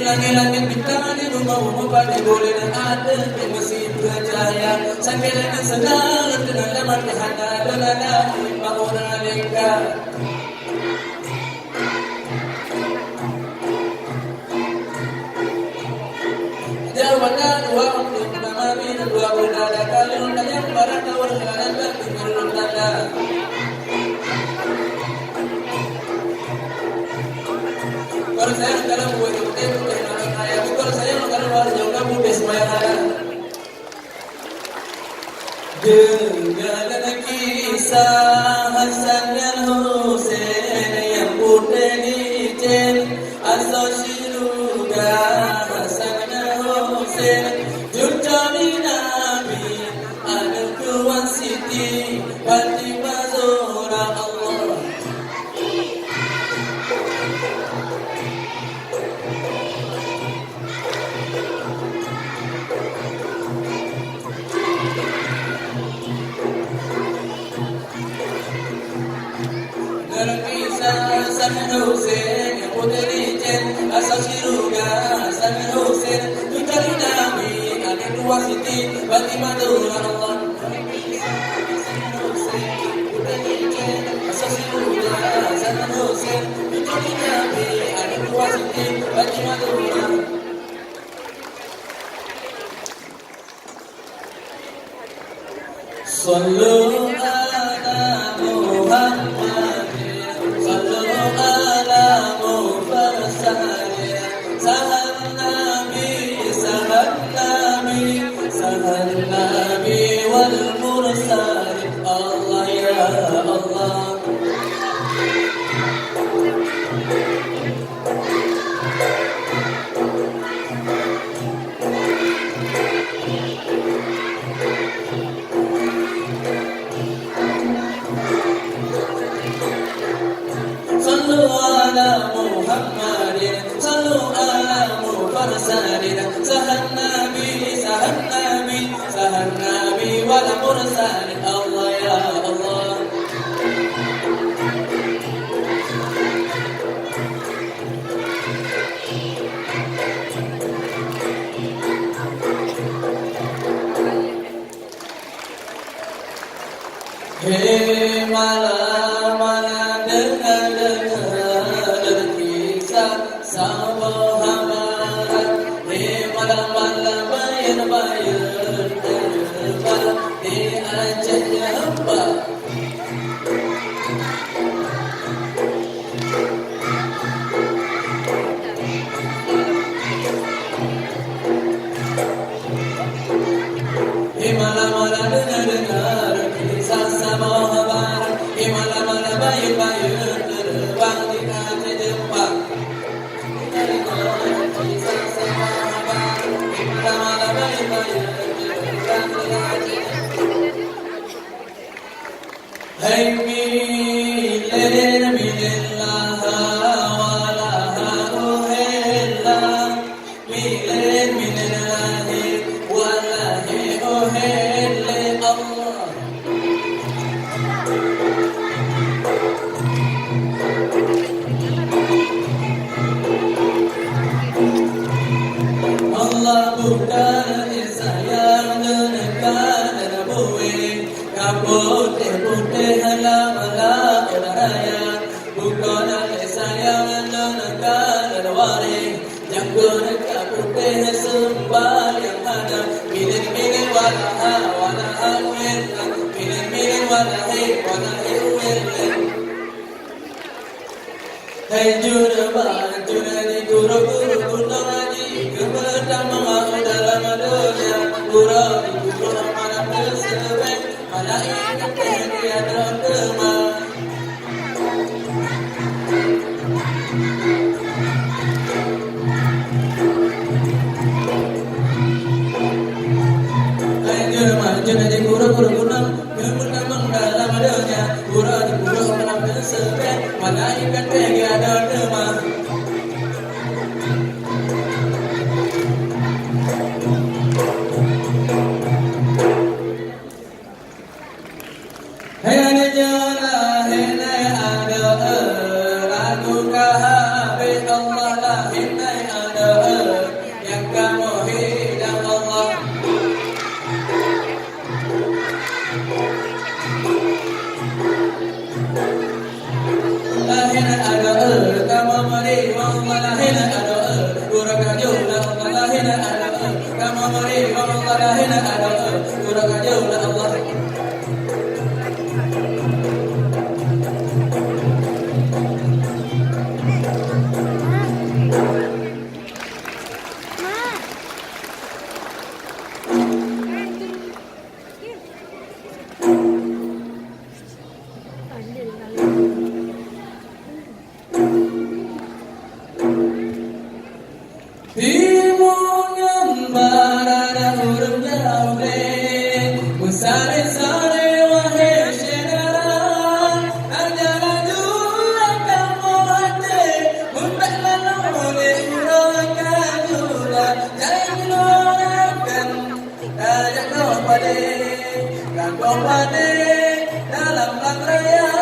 Langit-langit bintang di rumah-rumah pada boleh dan ada di mesin bercahaya sambil dengan senang dengan lemah kehana dan ada bangunan lengkap. Jawabannya dua untuk mengamami dan dua berdada kali untuk yang barang kawal dan tinggal tanda. Kalau saya kalau buat itu kalau saya kalau luar jauh kamu besmaya ada. Dengan kisah Hasan dan Husain yang putih licin asal syurga Hasan dan Husain jujani Nabi ada tuan Siti Fatimah Zahra Allah. Hasan Husain yang putih licin asal syurga Hasan Husain jujani Nabi ada dua Siti Fatimah Zahra Allah. Hasan Husain putih licin asal syurga Hasan Husain jujani Nabi ada dua Siti Fatimah Zahra. Sallu ala Muhammad Nabi wal mursalin Allah ya Allah. Sallu ala Muhammadin sallu ala mursalin sahan Nabi wal mursalin Allah ya Allah. Hei malam-malam dengar kisah sahabat. Hei malam-malam bayar-bayar terbang di Aceh hamba. Hei malam-malam dengar kisah sahabat. Hei malam-malam bayar-bayar terbang di Aceh hamba. Kisah sahabat. Hei malam-malam bayar-bayar terbang di Aceh. Hey milen minillah walaha uhillah milen minallahi walahi uhillah Allah. Allah bukan sayang dekat buih putih-putih halam-halam raya bukan sayang dekat waring yang bereka putih sembah yang ada milin walaha uirlan milin walahi uirlan. Hai juna di guru-guru gunung haji kemudian mengaku dalam dunia guru di guru malam tersebut malaikat yang tiada teman. Juna di guru-guru gunung kemudian dalam dunia guru di guru malam tersebut malaikat yang tiada teman. Dan kau dalam rangkaian